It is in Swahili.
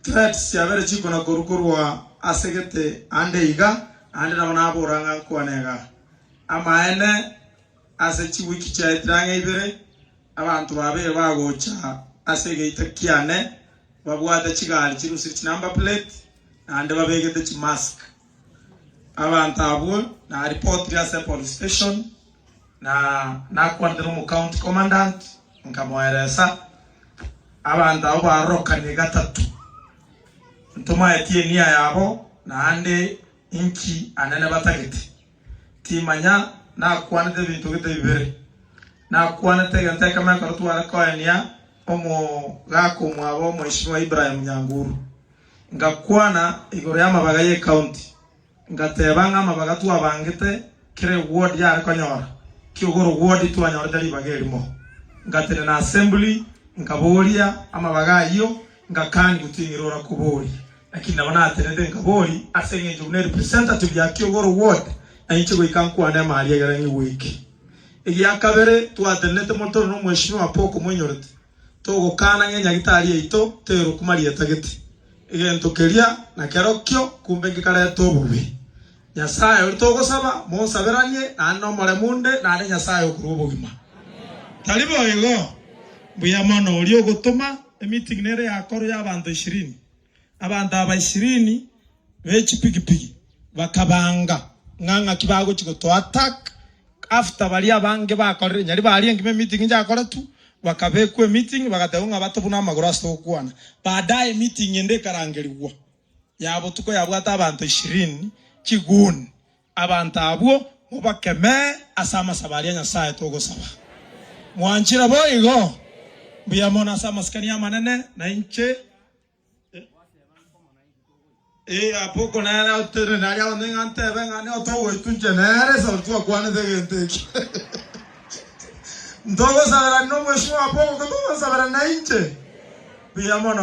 threats ya bere chiko na korukorwa asegete ande iga ande na naboranga kwanega amaene ase chiwiki cha itranga ibere abantu babere bagocha asegete kiane babwata chigali chirusi number plate ande babegete chi mask abantu abo na report ya police station na kwandero mu county commandant nkamweresa abantu abo baroka ni gatatu ntoma etie nia yabo na ande inki anene batagete timanya na kwanete bintu gete bibere na kwanete gante kama karutu ala koenia omo gako mwabo mheshimiwa Ibrahim Nyanguru ngakwana igoro ya Mabagaye county ngatebanga mabagatu abangete kire ward ya konyora kiogoro ward tu anyora dali bagerimo ngatene na assembly ngaboria amabagayo ngakandi gutingirora kubori lakini nabona atenede ngabori asenye june representative ya kiogoro ward na ichigo ikankwane mali yagaranye wiki igiya kabere tu atenete moto no mheshimiwa poko mwenyorete togo kana ngenya gitari eito tero kumari etagete igento keria na kerokyo kumbe ngikare tobubi Nyasaye uritogo saba monsaberanye nano molemunde nane Nyasaye okurubo gima talibo yego buya mano uri ogotoma meeting nere yakoro y'abantu 20 abantu aba 20 bechi pigipigi bakabanga nganga kibago chigoto attack after bali abange bakorere nyari bali ngime meeting njakora tu bakabekwe meeting bagateunga batobuna amagoro asokwana baadaye meeting ende karangeriwa yabo tuko yabwata abantu 20 chiguni abantu abo mubakeme asama sabaria Nyasaye togo saba mwanchira boigo buyamona sama skania manene na inche apoko na ala utere na ya ngante benga ne otowo itunje nere so tu akwane de gente ndogo sabara no mheshimiwa apoko kama sabara na inche buyamona